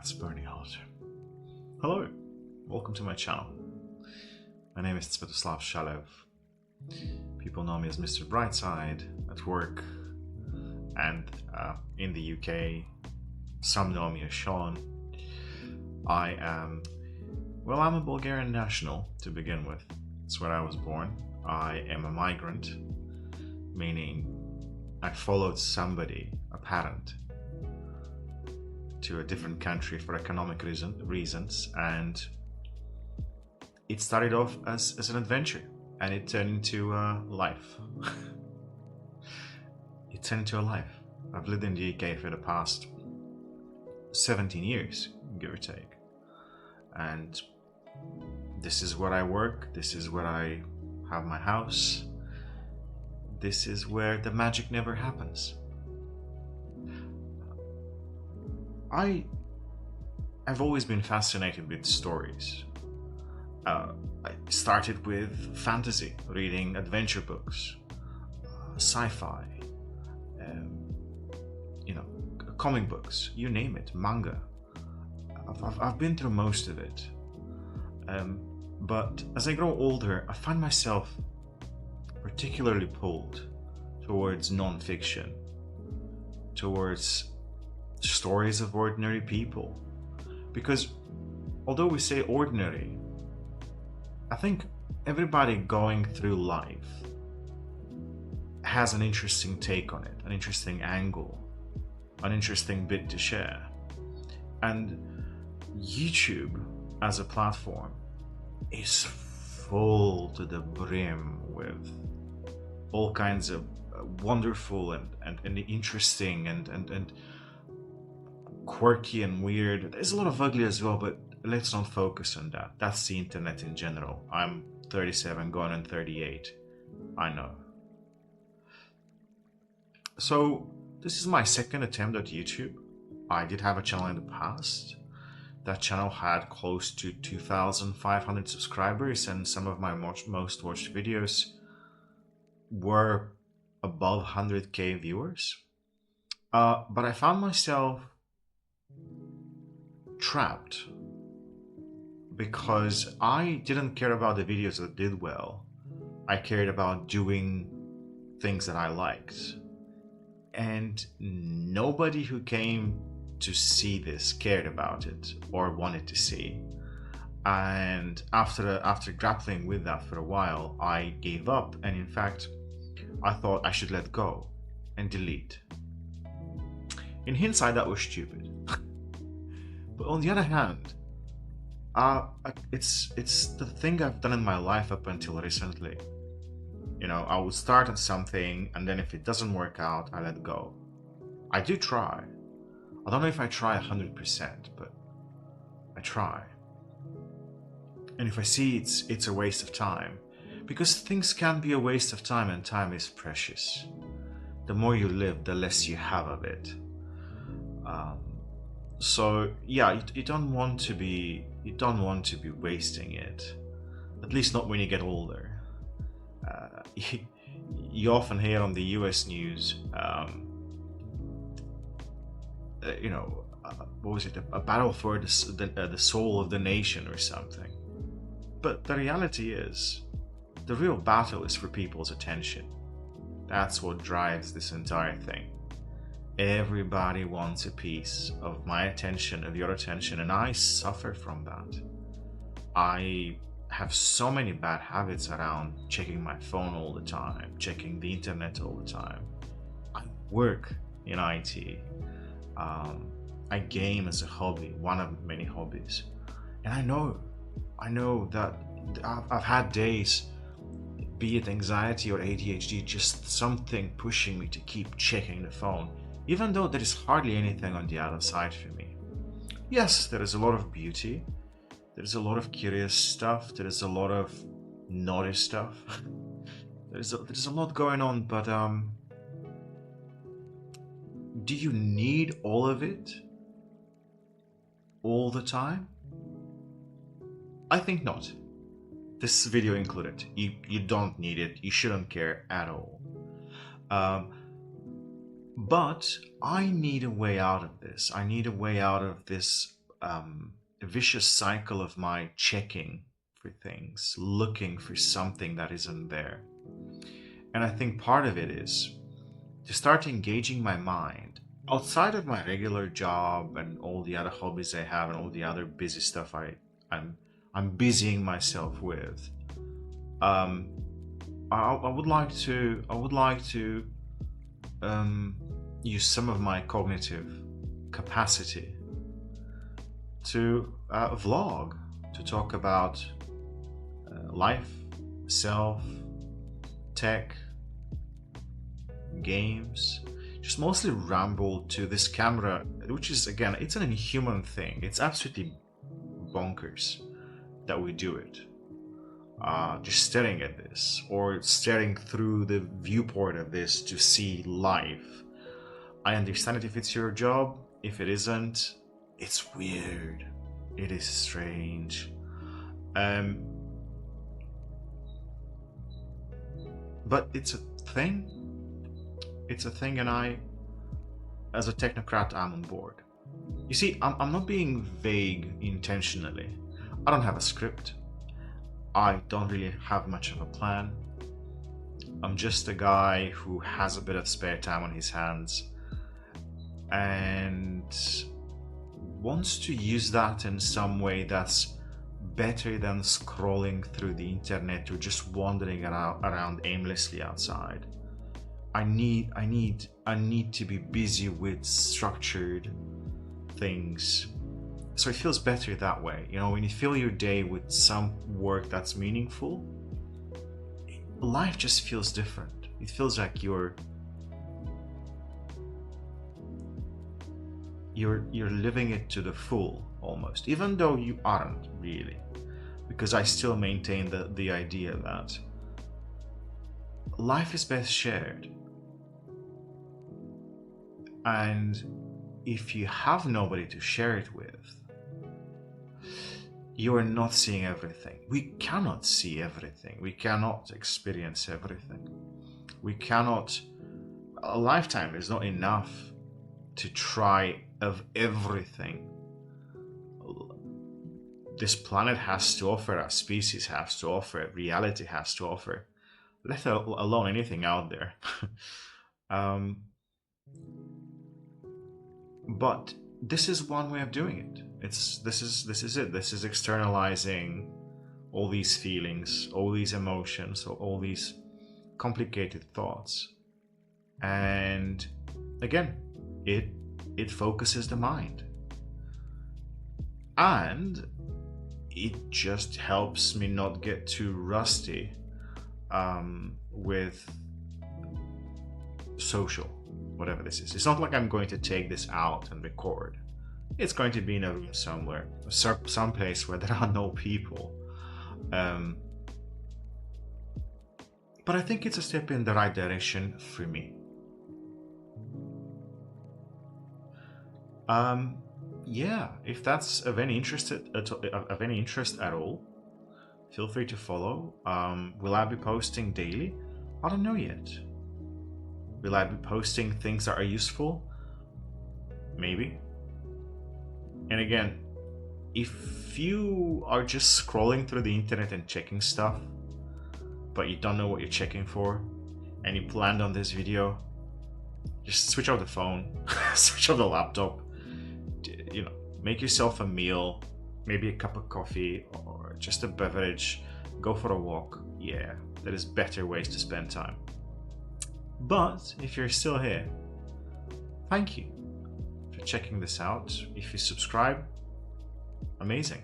It's burning hot. Hello, welcome to my channel. My name is Shalev. People know me as Mr. Brightside at work and in the UK. Some know me as Sean. I'm a Bulgarian national to begin with. It's where I was born. I am a migrant, meaning I followed somebody, a parent, to a different country for economic reasons, and it started off as an adventure, and it turned into a life. It turned into a life. I've lived in the UK for the past 17 years, give or take, and this is where I work, this is where I have my house, this is where the magic never happens. I've always been fascinated with stories. I started with fantasy, reading adventure books, sci-fi, comic books, you name it, manga. I've been through most of it. But as I grow older, I find myself particularly pulled towards non-fiction, towards stories of ordinary people. Because although we say ordinary, I think everybody going through life has an interesting take on it, an interesting angle, an interesting bit to share. And YouTube as a platform is full to the brim with all kinds of wonderful and interesting and quirky and weird. There's a lot of ugly as well, but let's not focus on that. That's the internet in general. I'm 37 going on 38. I know. So this is my second attempt at YouTube. I did have a channel in the past. That channel had close to 2,500 subscribers, and some of my most watched videos were above 100k viewers. But I found myself trapped because I didn't care about the videos that did well. I cared about doing things that I liked, and nobody who came to see this cared about it or wanted to see. And after grappling with that for a while, I gave up, and in fact I thought I should let go and delete. In hindsight, that was stupid. But on the other hand, it's the thing I've done in my life up until recently. I would start on something, and then if it doesn't work out, I let go. I do try. I don't know if I try 100%, but I try. And if I see it's a waste of time, because things can be a waste of time, and time is precious. The more you live, the less you have of it. So yeah, you don't want to be wasting it. At least not when you get older. You often hear on the US news, what was it? A battle for the soul of the nation or something. But the reality is, the real battle is for people's attention. That's what drives this entire thing. Everybody wants a piece of my attention, of your attention, and I suffer from that. I have so many bad habits around checking my phone all the time, checking the internet all the time. I work in IT. I game as a hobby, one of many hobbies. And I know that I've had days, be it anxiety or ADHD, just something pushing me to keep checking the phone, even though there is hardly anything on the other side for me. Yes, there is a lot of beauty, there's a lot of curious stuff, there is a lot of naughty stuff, there's a lot going on, but do you need all of it all the time? I think not. This video included. You don't need it, you shouldn't care at all. But I need a way out of this. I need a way out of this a vicious cycle of my checking for things, looking for something that isn't there. And I think part of it is to start engaging my mind outside of my regular job and all the other hobbies I have and all the other busy stuff I'm I'm busying myself with. Um, I would like to use some of my cognitive capacity to vlog, to talk about life, self, tech, games, just mostly ramble to this camera, which is, again, it's an inhuman thing. It's absolutely bonkers that we do it. Just staring at this, or staring through the viewport of this to see life. I understand it if it's your job. If it isn't, it's weird. It is strange. But it's a thing. It's a thing, and I, as a technocrat, I'm on board. You see, I'm not being vague intentionally. I don't have a script. I don't really have much of a plan. I'm just a guy who has a bit of spare time on his hands and wants to use that in some way that's better than scrolling through the internet or just wandering around aimlessly outside. I need to be busy with structured things. So it feels better that way. You know, when you fill your day with some work that's meaningful, life just feels different. It feels like you're living it to the full almost, even though you aren't really, because I still maintain the idea that life is best shared. And if you have nobody to share it with, you are not seeing everything. We cannot see everything. We cannot experience everything. We cannot. A lifetime is not enough to try of everything this planet has to offer, our species has to offer, reality has to offer, let alone anything out there. But this is one way of doing it. This is it. This is externalizing all these feelings, all these emotions, all these complicated thoughts. And again, it focuses the mind. And it just helps me not get too rusty with social, whatever this is. It's not like I'm going to take this out and record. It's going to be in a room somewhere, some place where there are no people. But I think it's a step in the right direction for me. Yeah, if that's of any interest at all, feel free to follow. Will I be posting daily? I don't know yet. Will I be posting things that are useful? Maybe. And again, if you are just scrolling through the internet and checking stuff, but you don't know what you're checking for, and you planned on this video, just switch off the phone, switch off the laptop, you know, make yourself a meal, maybe a cup of coffee or just a beverage, go for a walk. Yeah, there is better ways to spend time. But if you're still here, thank you for checking this out. If you subscribe, amazing.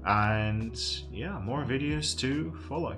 And yeah, more videos to follow.